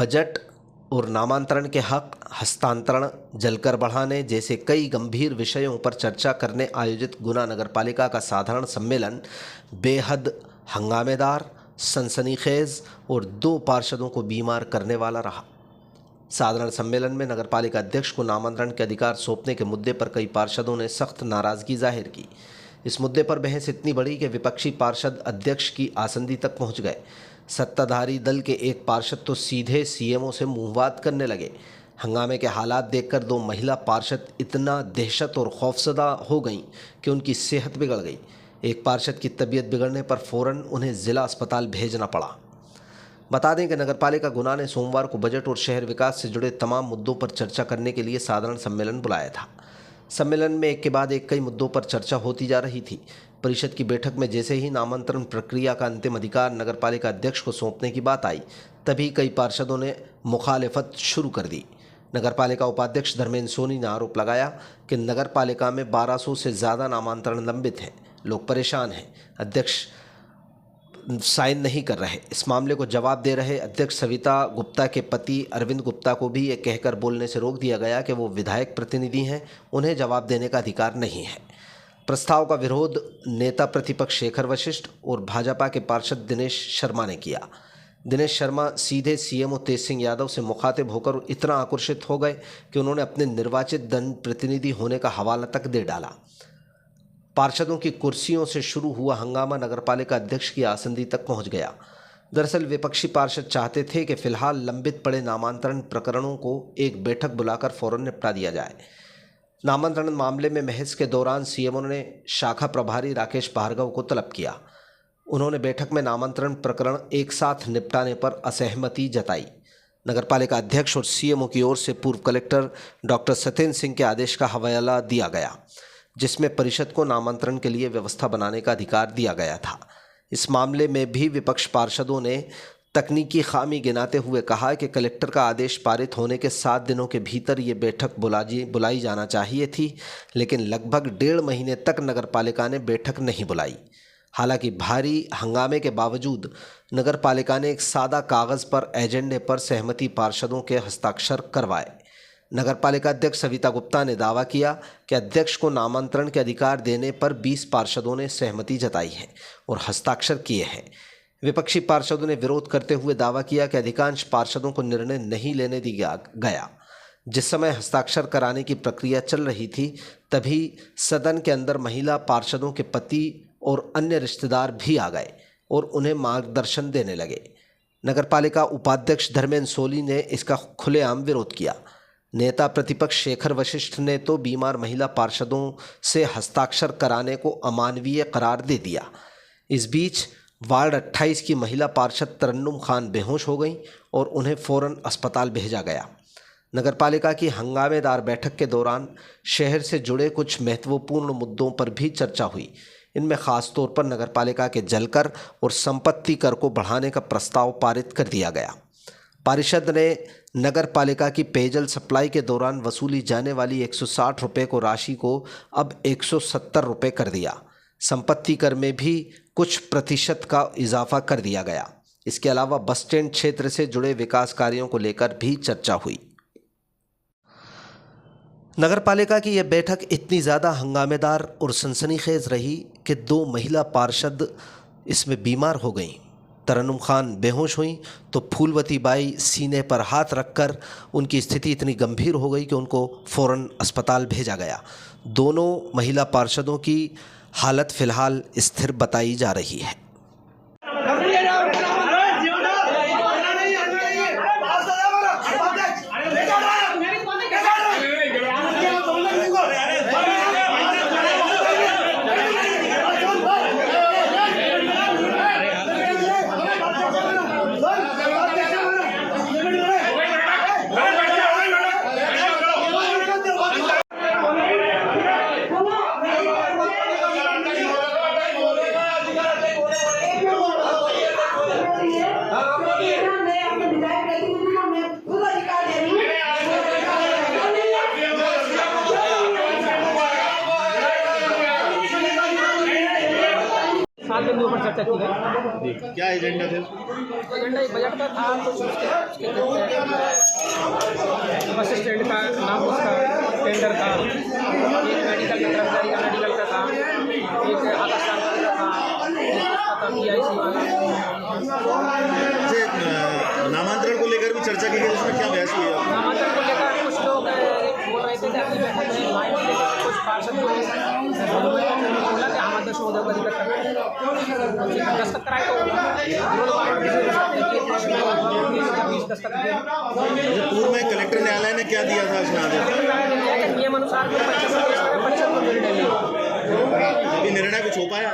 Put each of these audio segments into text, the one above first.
Budget और नामांतरण के हक हस्तांतरण जलकर बढ़ाने जैसे कई गंभीर विषयों पर चर्चा करने आयोजित गुना नगरपालिका का साधारण सम्मेलन बेहद हंगामेदार, सनसनीखेज और 2 पार्षदों को बीमार करने वाला रहा। साधारण सम्मेलन में नगरपालिका अध्यक्ष को नामांतरण के अधिकार सौंपने के मुद्दे पर कई पार्षदों ने सख्त नाराजगी जाहिर की। इस मुद्दे पर बहस इतनी बढ़ी कि विपक्षी पार्षद अध्यक्ष की आसंदी तक पहुंच गए। सत्ताधारी दल के एक पार्षद तो सीधे सीएमओ से मुंहबात करने लगे। हंगामे के हालात देखकर 2 महिला पार्षद इतना दहशत और खौफजदा हो गईं कि उनकी सेहत बिगड़ गई। एक पार्षद की तबीयत बिगड़ने पर फौरन उन्हें जिला अस्पताल भेजना पड़ा। बता दें कि नगरपालिका गुना ने सोमवार को बजट और शहर विकास से जुड़े तमाम मुद्दों पर चर्चा करने के लिए साधारण सम्मेलन बुलाया था। सम्मेलन में एक के बाद एक कई मुद्दों पर चर्चा होती जा रही थी। परिषद की बैठक में जैसे ही नामांतरण प्रक्रिया का अंतिम अधिकार नगरपालिका अध्यक्ष को सौंपने की बात आई, तभी कई पार्षदों ने मुखालिफत शुरू कर दी। नगरपालिका उपाध्यक्ष धर्मेंद्र सोनी ने आरोप लगाया कि नगरपालिका में 1200 से ज़्यादा नामांतरण लंबित हैं। लोग परेशान हैं। अध्यक्ष साइन नहीं कर रहे। इस मामले को जवाब दे रहे अध्यक्ष सविता गुप्ता के पति अरविंद गुप्ता को भी ये कहकर बोलने से रोक दिया गया कि वो विधायक प्रतिनिधि हैं, उन्हें जवाब देने का अधिकार नहीं है। प्रस्ताव का विरोध नेता प्रतिपक्ष शेखर वशिष्ठ और भाजपा के पार्षद दिनेश शर्मा ने किया। दिनेश शर्मा सीधे सीएमओ तेज सिंह यादव से मुखातिब होकर इतना आक्रोशित हो गए कि उन्होंने अपने निर्वाचित जनप्रतिनिधि होने का हवाला तक दे डाला। पार्षदों की कुर्सियों से शुरू हुआ हंगामा नगरपालिका अध्यक्ष की आसंदी तक पहुंच गया। दरअसल विपक्षी पार्षद चाहते थे कि फिलहाल लंबित पड़े नामांतरण प्रकरणों को एक बैठक बुलाकर फौरन निपटा दिया जाए। नामांतरण मामले में बहस के दौरान सीएमओ ने शाखा प्रभारी राकेश भार्गव को तलब किया। उन्होंने बैठक में नामांतरण प्रकरण एक साथ निपटाने पर असहमति जताई। नगरपालिका अध्यक्ष और सीएमओ की ओर से पूर्व कलेक्टर डॉक्टर सत्येंद्र सिंह के आदेश का हवाला दिया गया, जिसमें परिषद को नामांतरण के लिए व्यवस्था बनाने का अधिकार दिया गया था। इस मामले में भी विपक्ष पार्षदों ने तकनीकी खामी गिनाते हुए कहा कि कलेक्टर का आदेश पारित होने के 7 दिनों के भीतर ये बैठक बुलाई जाना चाहिए थी, लेकिन लगभग 1.5 महीने तक नगरपालिका ने बैठक नहीं बुलाई। हालांकि भारी हंगामे के बावजूद नगरपालिका ने एक सादा कागज़ पर एजेंडे पर सहमति पार्षदों के हस्ताक्षर करवाए। नगरपालिका अध्यक्ष सविता गुप्ता ने दावा किया कि अध्यक्ष को नामांतरण के अधिकार देने पर 20 पार्षदों ने सहमति जताई है और हस्ताक्षर किए हैं। विपक्षी पार्षदों ने विरोध करते हुए दावा किया कि अधिकांश पार्षदों को निर्णय नहीं लेने दिया गया। जिस समय हस्ताक्षर कराने की प्रक्रिया चल रही थी, तभी सदन के अंदर महिला पार्षदों के पति और अन्य रिश्तेदार भी आ गए और उन्हें मार्गदर्शन देने लगे। नगरपालिका उपाध्यक्ष धर्मेंद्र सोनी ने इसका खुलेआम विरोध किया। नेता प्रतिपक्ष शेखर वशिष्ठ ने तो बीमार महिला पार्षदों से हस्ताक्षर कराने को अमानवीय करार दे दिया। इस बीच वार्ड 28 की महिला पार्षद तरन्नुम खान बेहोश हो गईं और उन्हें फौरन अस्पताल भेजा गया। नगरपालिका की हंगामेदार बैठक के दौरान शहर से जुड़े कुछ महत्वपूर्ण मुद्दों पर भी चर्चा हुई। इनमें खास तौर पर नगरपालिका के जलकर और संपत्ति कर को बढ़ाने का प्रस्ताव पारित कर दिया गया। पारिषद ने नगरपालिका की पेयजल सप्लाई के दौरान वसूली जाने वाली 160 रुपये को राशि को अब 170 रुपये कर दिया। संपत्ति कर में भी कुछ प्रतिशत का इजाफा कर दिया गया। इसके अलावा बस स्टैंड क्षेत्र से जुड़े विकास कार्यों को लेकर भी चर्चा हुई। नगरपालिका की यह बैठक इतनी ज़्यादा हंगामेदार और सनसनीखेज रही कि 2 महिला पार्षद इसमें बीमार हो गईं। तरन्नुम खान बेहोश हुई तो फूलवती बाई सीने पर हाथ रखकर उनकी स्थिति इतनी गंभीर हो गई कि उनको फ़ौरन अस्पताल भेजा गया। दोनों महिला पार्षदों की हालत फ़िलहाल स्थिर बताई जा रही है। चर्चा की गई। क्या एजेंडा थे? एजेंडा बजट का था, कुछ उसके बस स्टैंड का नाम, उसका टेंडर का, एक मेडिकल का कर्मचारी का मेडिकल का था, एक आकाशवाणी का था, PIC वाला। नामांतरण को लेकर भी चर्चा की गई, उसमें क्या बहस हुई है? नामांतरण को लेकर कुछ लोग बोल रहे थे कि अपनी बैठक में लाइन में कुछ पार्षद बोला कि हम अध्यक्ष महोदय को दिक्कत करते हैं, दस्तखत कराए तो दस्तखत दिए। पूर्व में कलेक्टर न्यायालय ने क्या दिया था इसमें आदेश? नियम अनुसार परिषद को निर्णय लिया। अभी निर्णय कुछ हो पाया?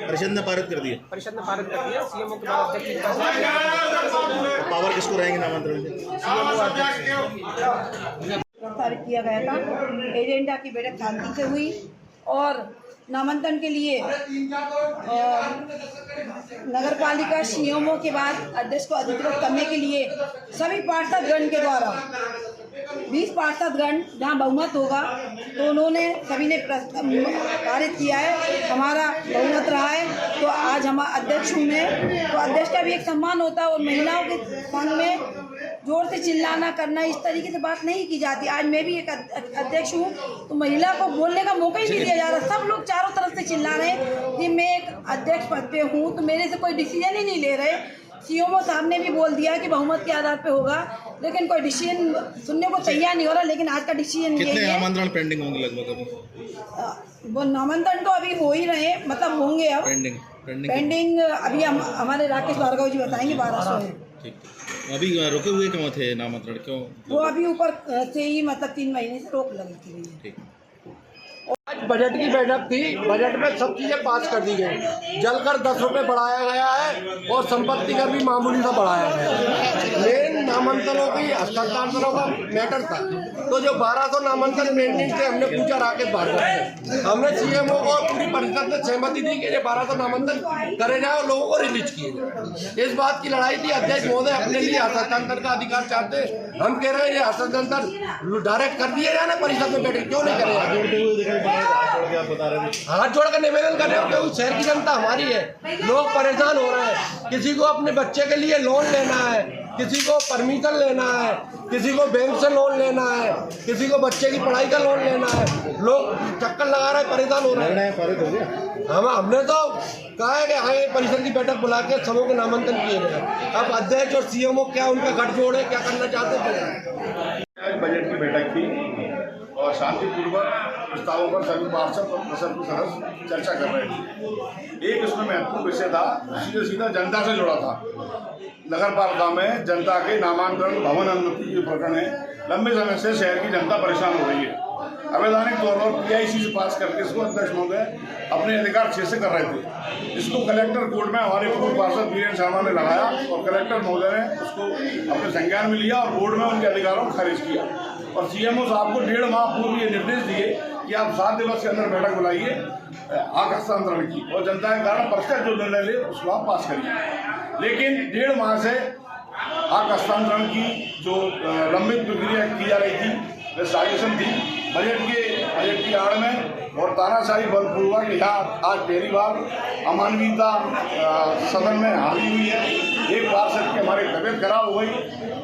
परिषद ने पारित कर दिया। परिषद ने पारित कर दिया। सीएमओ के बाद अध्यक्ष पावर किसको रहेंगे नामांतरण के? प्रस्तावित किया गया था। एजेंडा की बैठक शांति से हुई और नामांकन के लिए नगर पालिका सीएमओ के बाद अध्यक्ष को अधिकृत करने के लिए सभी पार्षदगण के द्वारा 20 पार्षदगण जहाँ बहुमत होगा तो उन्होंने सभी ने पारित किया है। हमारा बहुमत रहा है तो आज हम अध्यक्ष हूँ मैं, तो अध्यक्ष का भी एक सम्मान होता है और महिलाओं के संग में जोर से चिल्लाना करना इस तरीके से बात नहीं की जाती। आज मैं भी एक अध्यक्ष हूँ तो महिला को बोलने का मौका ही नहीं दिया जा रहा। सब लोग चारों तरफ से चिल्ला रहे हैं कि मैं एक अध्यक्ष पद पे हूँ तो मेरे से कोई डिसीजन ही नहीं ले रहे। सीएमओ साहब ने भी बोल दिया कि बहुमत के आधार पे होगा, लेकिन कोई डिसीजन सुनने को तैयार नहीं हो रहा। लेकिन आज का डिसीजन कितने यही है। नामांतरण पेंडिंग होंगे लगभग अभी? वो नामांकन तो अभी हो ही रहे, मतलब होंगे अब पेंडिंग अभी हमारे राकेश भार्गव जी बताएंगे 1200 है। ठीक, अभी रुके हुए क्यों थे नामांतरण? क्यों वो अभी ऊपर से ही मतलब 3 महीने से रोक लगी थी। ठीक। आज बजट की बैठक थी। बजट में सब चीज़ें पास कर दी गई। जलकर 10 रुपये बढ़ाया गया है और संपत्ति कर भी मामूली सा बढ़ाया गया है। मेन नामांकनों की हस्तांतरों का मैटर था। तो जो 1200 नामांकन पेंडिंग थे हमने पूछा राकेश भार्गव से, हमने सीएमओ और पूरी परिषद ने सहमति दी कि ये 1200 नामांकन करे जाए और लोगों को रिलीज किए जाए। इस बात की लड़ाई थी। अध्यक्ष महोदय अपने लिए हस्तांतर का अधिकार चाहते, हम कह रहे हैं ये हस्तांतर डायरेक्ट कर दिए जाए ना, परिषद में बैठे क्यों नहीं करे? हाथ जोड़ कर निवेदन कर रहे हो क्योंकि शहर की जनता हमारी है, लोग परेशान हो रहे हैं। किसी को अपने बच्चे के लिए लोन लेना है, किसी को परमिशन लेना है, किसी को बैंक से लोन लेना है, किसी को बच्चे की पढ़ाई का लोन लेना है। लोग चक्कर लगा रहे हैं, परेशान हो रहे हैं। हमने तो कहा है कि हाँ परिषद की बैठक बुला के सबों के नामांकन किए गए। अब अध्यक्ष और सीएमओ क्या उनका गठजोड़ है, क्या करना चाहते हैं? आज बजट की बैठक थी और शांतिपूर्वक प्रस्तावों पर सभी पार्षद और प्रसन्न के सदस्य चर्चा कर रहे थे। एक इसमें महत्वपूर्ण विषय था, सीधा जनता से जुड़ा था। नगर पालिका में जनता के नामांतरण भवन अनुमति के प्रकरण है। लंबे समय से शहर की जनता परेशान हो रही है। अवैधानिक तौर पर PIC से पास करके इसको अध्यक्ष महोदय अपने अधिकार क्षेत्र से कर रहे थे। इसको कलेक्टर कोर्ट में हमारे पूर्व पार्षद वीरेंद्र शर्मा ने लगाया और कलेक्टर महोदय ने उसको अपने संज्ञान में लिया और बोर्ड में उनके अधिकारों को खारिज किया। और सीएमओ साहब को 1.5 माह पूर्व ये निर्देश दिए कि आप 7 दिवस के अंदर बैठक बुलाइए हक हस्तांतरण की और जनता के कारण परिषद जो निर्णय ले उसको आप पास करिए। लेकिन 1.5 माह से हक हस्तांतरण की जो लंबित प्रक्रिया की जा रही थी वह साजिशन थी। बजट की आड़ में और तानाशाही बलपूर्वक यहाँ आज पहली बार अमानवीयता सदन में हावी हुई है। एक पार्षद की हमारी तबीयत खराब हो गई,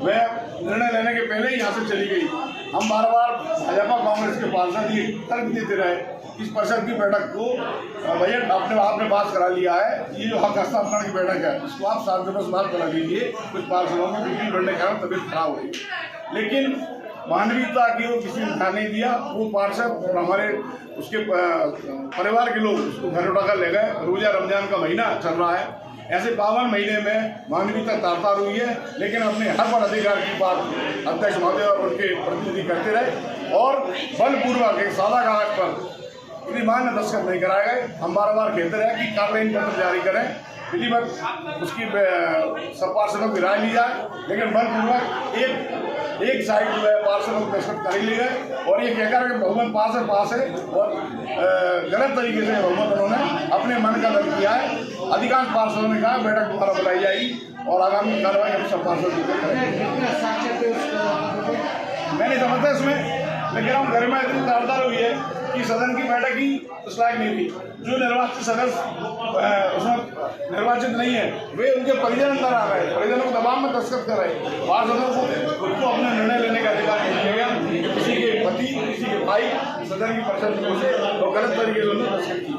वह निर्णय लेने के पहले ही यहाँ से चली गई। हम बार बार भाजपा कांग्रेस के पार्षद ये तर्क देते रहे इस परिषद की बैठक को बजट अपने आप ने पास करा लिया है। ये जो हक हस्तांतरण की बैठक है इसको आप 7 दिवस बाद करा लीजिए। कुछ पार्षदों में बीपी बढ़ने के कारण तबीयत खराब हुई, लेकिन मानवीयता की वो किसी ने ध्यान नहीं दिया। वो पार्षद और हमारे उसके परिवार के लोग उसको घर उठाकर ले गए। रोजा रमजान का महीना चल रहा है, ऐसे पावन महीने में मानवीयता तार हुई है, लेकिन अपने हर पर अधिकार की बात अध्यक्ष महोदय और उनके प्रतिनिधि करते रहे और बलपूर्वक एक सादा कागज पर विधिमान्य दस्तखत नहीं कराए गए। हम बार बार कहते रहे कि कार्रवाई पत्र जारी करें, विधिवत उसकी सब पार्षदों की राय ली जाए, लेकिन बलपूर्वक एक साइड जो है पार्षदों को दस्तखत कर ली गए और ये कहकर कि बहुमत पास है और गलत तरीके से बहुमत उन्होंने अपने मन का दर्ज किया है। अधिकांश पार्षदों ने कहा बैठक दोबारा बुलाई जाएगी और आगामी कार्रवाई हम सब पार्षद करेंगे। मैं नहीं समझता इसमें लेकिन हम घर में इतनी तारदार हुई है कि सदन की बैठक ही उस लायक नहीं थी। जो निर्वाचित सदस्य उसमें निर्वाचित नहीं है वे उनके परिजन अंदर आ गए, परिजनों को दबाव में दस्तखत कर रहे। पार्षदों को खुद को अपने निर्णय लेने का अधिकार नहीं दिया गया। किसी के पति, किसी के भाई सदन की परिषद में घुसे और गलत तरीके से उन्होंने दस्तखत किए।